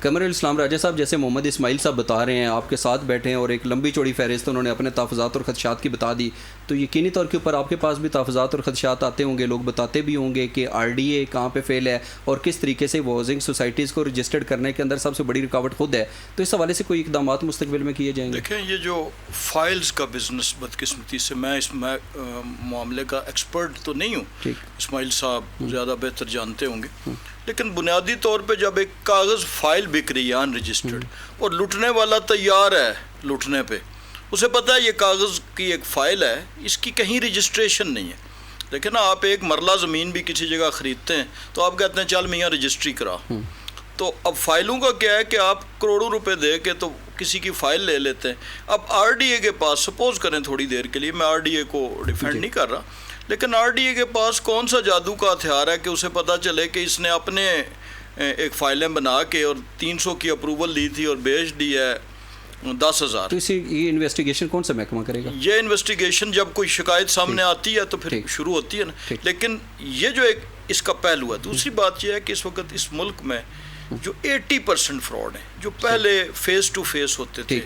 قمر الاسلام راجہ صاحب، جیسے محمد اسماعیل صاحب بتا رہے ہیں، آپ کے ساتھ بیٹھے ہیں اور ایک لمبی چوڑی فہرست انہوں نے اپنے تحفظات اور خدشات کی بتا دی، تو یقینی طور کے اوپر آپ کے پاس بھی تحفظات اور خدشات آتے ہوں گے، لوگ بتاتے بھی ہوں گے کہ آر ڈی اے کہاں پہ فیل ہے اور کس طریقے سے وہ ہاؤسنگ سوسائٹیز کو رجسٹرڈ کرنے کے اندر سب سے بڑی رکاوٹ خود ہے، تو اس حوالے سے کوئی اقدامات مستقبل میں کیے جائیں گے؟ دیکھیں، یہ جو فائلز کا بزنس بدقسمتی سے میں اس معاملے کا ایکسپرٹ تو نہیں ہوں، اسماعیل صاحب زیادہ بہتر جانتے ہوں گے، لیکن بنیادی طور پہ جب ایک کاغذ فائل بک رہی ہے ان رجسٹرڈ اور لٹنے والا تیار ہے لٹنے پہ، اسے پتہ ہے یہ کاغذ کی ایک فائل ہے، اس کی کہیں رجسٹریشن نہیں ہے. دیکھیں نا، آپ ایک مرلہ زمین بھی کسی جگہ خریدتے ہیں تو آپ کہتے ہیں چل میاں رجسٹری کرا. تو اب فائلوں کا کیا ہے کہ آپ کروڑوں روپے دے کے تو کسی کی فائل لے لیتے ہیں. اب آر ڈی اے کے پاس، سپوز کریں تھوڑی دیر کے لیے، میں آر ڈی اے کو ڈیفینڈ نہیں کر رہا، لیکن آر ڈی اے کے پاس کون سا جادو کا ہتھیار ہے کہ اسے پتہ چلے کہ اس نے اپنے ایک فائلیں بنا کے اور 300 کی اپروول لی تھی اور بیچ دی ہے 10,000. تو اسی یہ انویسٹیگیشن کون سا محکمہ کرے گا؟ یہ انویسٹیگیشن جب کوئی شکایت سامنے آتی ہے تو پھر شروع ہوتی ہے نا. لیکن یہ جو ایک اس کا پہلو ہے. دوسری بات یہ ہے کہ اس وقت اس ملک میں جو 80% فراڈ ہیں، جو پہلے فیس ٹو فیس ہوتے تھے،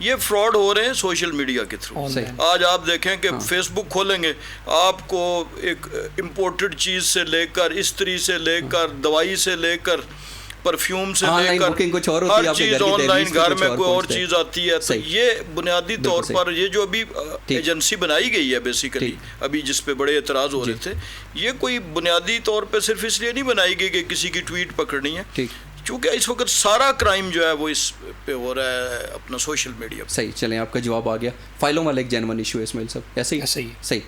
یہ فراڈ ہو رہے ہیں سوشل میڈیا کے تھرو. آج آپ دیکھیں کہ فیس بک کھولیں گے، آپ کو ایک امپورٹڈ چیز سے لے کر، استری سے لے کر، دوائی سے لے کر، پرفیوم سے لے کر، ہر چیز آن لائن، گھر میں کوئی اور چیز آتی ہے. تو یہ بنیادی طور پر یہ جو ابھی ایجنسی بنائی گئی ہے بیسیکلی، ابھی جس پہ بڑے اعتراض ہو رہے تھے، یہ کوئی بنیادی طور پہ صرف اس لیے نہیں بنائی گئی کہ کسی کی ٹویٹ پکڑنی ہے، چونکہ اس وقت سارا کرائم جو ہے وہ اس پہ ہو رہا ہے اپنا سوشل میڈیا پہ. صحیح، چلیں آپ کا جواب آ گیا. فائلوں والا ایک جینون ایشو ہے اسماعیل صاحب، ایسے ہی؟ صحیح.